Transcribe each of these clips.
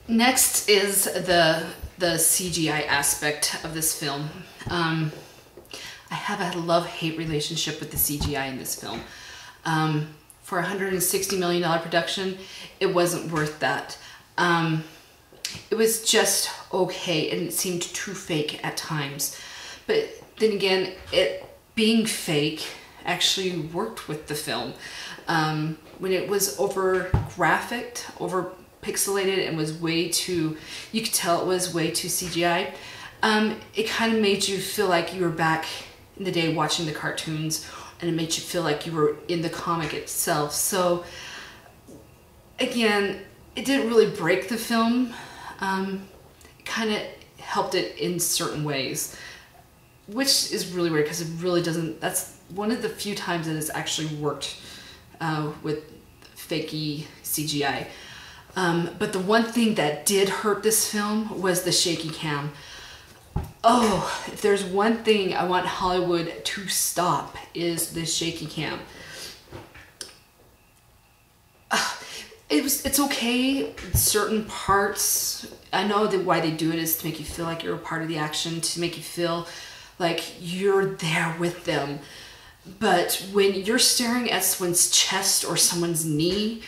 Next is the CGI aspect of this film. I have a love-hate relationship with the CGI in this film. For a $160 million production, it wasn't worth that. It was just okay, and it seemed too fake at times. But then again, it being fake actually worked with the film. When it was over graphic, over pixelated, and was way too, you could tell it was way too CGI, it kind of made you feel like you were back in the day watching the cartoons, and it made you feel like you were in the comic itself. So again, it didn't really break the film. It kind of helped it in certain ways, which is really weird because it really doesn't, that's one of the few times that it's actually worked with fakey CGI. But the one thing that did hurt this film was the shaky cam. Oh, if there's one thing I want Hollywood to stop, is the shaky cam. It's okay in certain parts. I know that why they do it is to make you feel like you're a part of the action, to make you feel like you're there with them. But when you're staring at someone's chest or someone's knee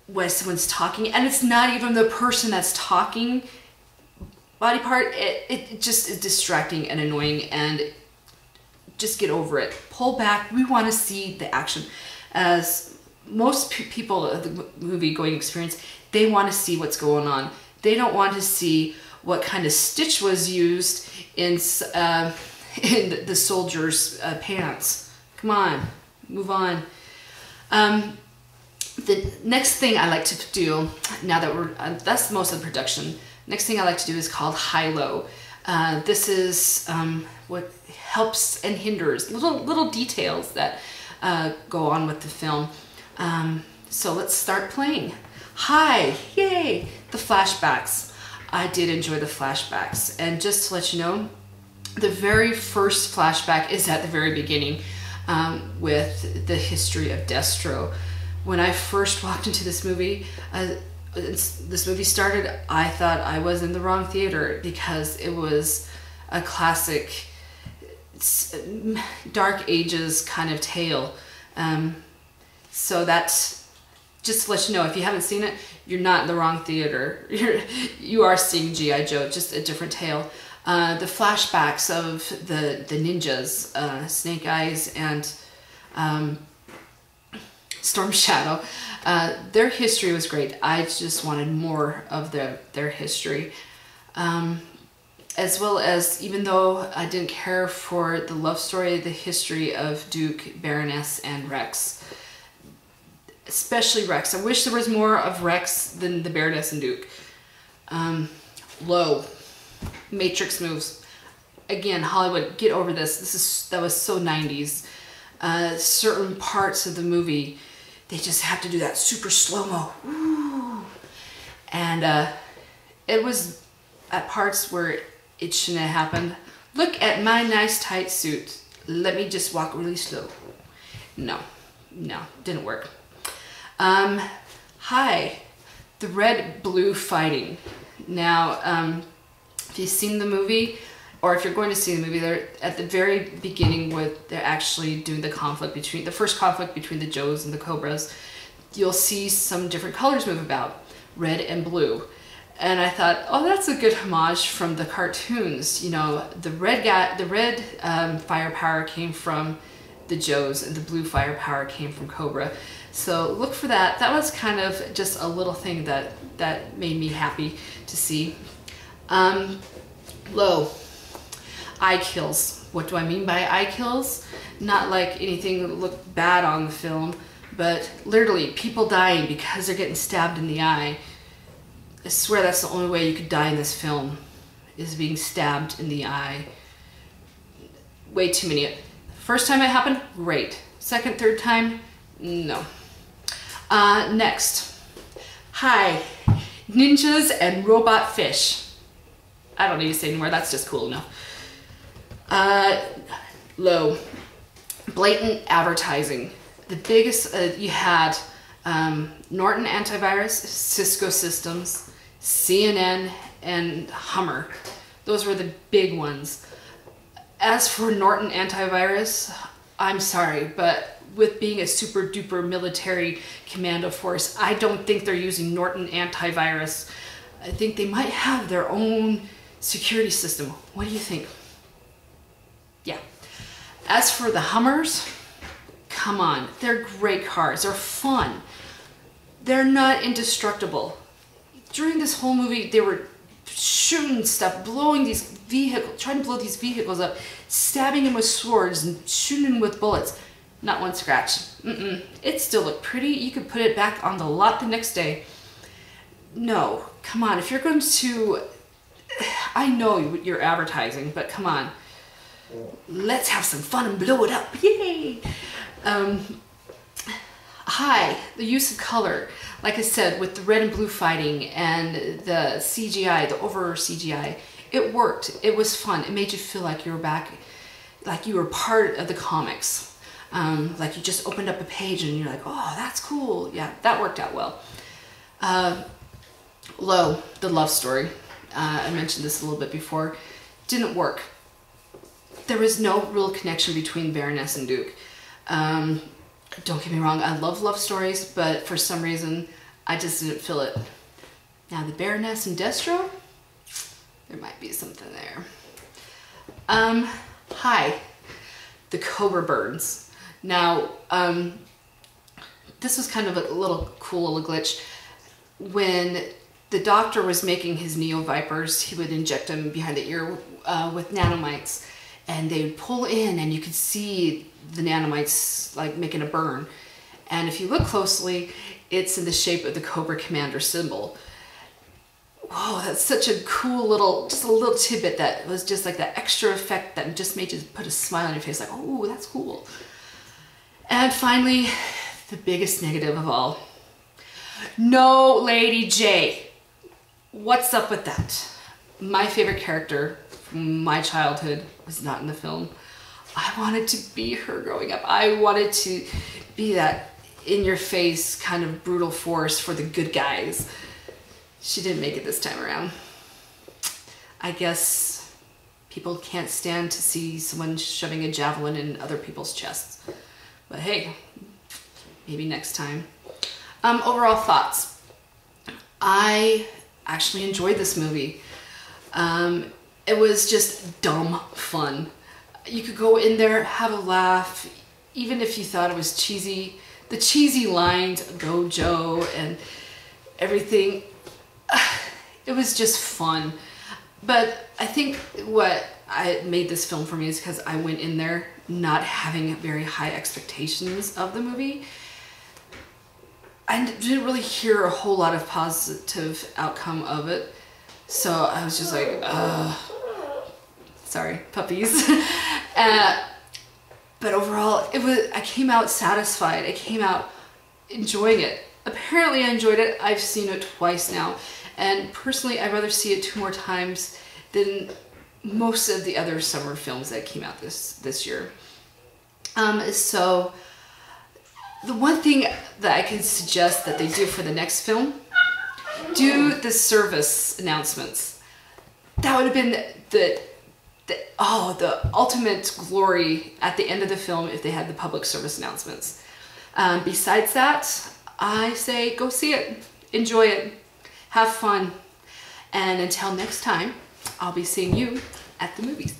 when someone's talking, and it's not even the person that's talking body part, it just is distracting and annoying, and just get over it. Pull back. We want to see the action. As most people of the movie going experience, they want to see what's going on. They don't want to see what kind of stitch was used in the soldier's pants. Come on, move on. The next thing I like to do, now that we're, that's most of the production, next thing I like to do is called high-low. This is what helps and hinders, little details that go on with the film. So let's start playing. Hi, yay, the flashbacks. I did enjoy the flashbacks, and just to let you know, the very first flashback is at the very beginning with the history of Destro. When I first walked into this movie, this movie started, I thought I was in the wrong theater because it was a classic Dark Ages kind of tale. So that's just to let you know, if you haven't seen it, you're not in the wrong theater. You are seeing G.I. Joe, just a different tale. The flashbacks of the ninjas, Snake Eyes and Storm Shadow, their history was great. I just wanted more of their history. As well as, even though I didn't care for the love story, the history of Duke, Baroness, and Rex. Especially Rex. I wish there was more of Rex than the Baroness and Duke. Low. Matrix moves. Again, Hollywood, get over this. That was so 90s. Certain parts of the movie, they just have to do that super slow-mo. Ooh. And it was at parts where it shouldn't have happened. Look at my nice tight suit. Let me just walk really slow. No, didn't work. Hi, the red-blue fighting. Now, if you've seen the movie, or if you're going to see the movie, they're at the very beginning where they're actually doing the conflict between, the first conflict between the Joes and the Cobras, you'll see some different colors move about, red and blue. And I thought, oh, that's a good homage from the cartoons. You know, the red firepower came from the Joes, and the blue firepower came from Cobra. So look for that. That was kind of just a little thing that made me happy to see. Low. Eye kills. What do I mean by eye kills? Not like anything that looked bad on the film, but literally people dying because they're getting stabbed in the eye. I swear that's the only way you could die in this film, is being stabbed in the eye. Way too many. First time it happened, great. Second, third time, no. Next. Hi. Ninjas and robot fish. I don't need to say anymore, that's just cool enough. Low. Blatant advertising. The biggest, you had Norton Antivirus, Cisco Systems, CNN, and Hummer. Those were the big ones. As for Norton Antivirus, I'm sorry, but with being a super duper military commando force, I don't think they're using Norton Antivirus. I think they might have their own security system. What do you think? Yeah. As for the Hummers, come on, they're great cars. They're fun. They're not indestructible. During this whole movie, they were shooting stuff, blowing these vehicles, trying to blow these vehicles up, stabbing them with swords and shooting them with bullets. Not one scratch. It still looked pretty. You could put it back on the lot the next day. No, come on. If you're going to, I know you're advertising, but come on. Let's have some fun and blow it up. Yay! Hi, the use of color. Like I said, with the red and blue fighting and the CGI, the over CGI, it worked. It was fun. It made you feel like you were back, like you were part of the comics. Like you just opened up a page and you're like, oh, that's cool. Yeah, that worked out well. Low, the love story. I mentioned this a little bit before. Didn't work. There was no real connection between Baroness and Duke. Don't get me wrong, I love love stories, but for some reason, I just didn't feel it. Now, the Baroness and Destro, there might be something there. Hi, the Cobra birds. Now, this was kind of a little cool little glitch. When the doctor was making his Neo Vipers, he would inject them behind the ear with nanomites, and they would pull in and you could see the nanomites like making a burn. And if you look closely, it's in the shape of the Cobra Commander symbol. Whoa, that's such a cool little, just a little tidbit that was just like that extra effect that just made you put a smile on your face like, oh, that's cool. And finally, the biggest negative of all. No Lady J. What's up with that? My favorite character from my childhood was not in the film. I wanted to be her growing up. I wanted to be that in-your-face kind of brutal force for the good guys. She didn't make it this time around. I guess people can't stand to see someone shoving a javelin in other people's chests. But hey, maybe next time. Overall thoughts. I actually enjoyed this movie. It was just dumb fun. You could go in there, have a laugh, even if you thought it was cheesy. The cheesy lines, "Go Joe," and everything, it was just fun. But I think what I made this film for me is because I went in there not having very high expectations of the movie. I didn't really hear a whole lot of positive outcome of it. So I was just like, sorry, puppies. But overall, I came out satisfied. I came out enjoying it. Apparently I enjoyed it. I've seen it twice now. And personally, I'd rather see it 2 more times than most of the other summer films that came out this year. So the one thing that I can suggest that they do for the next film, do the service announcements. That would have been the ultimate glory at the end of the film if they had the public service announcements. Besides that, I say go see it, enjoy it, have fun, and until next time, I'll be seeing you at the movies.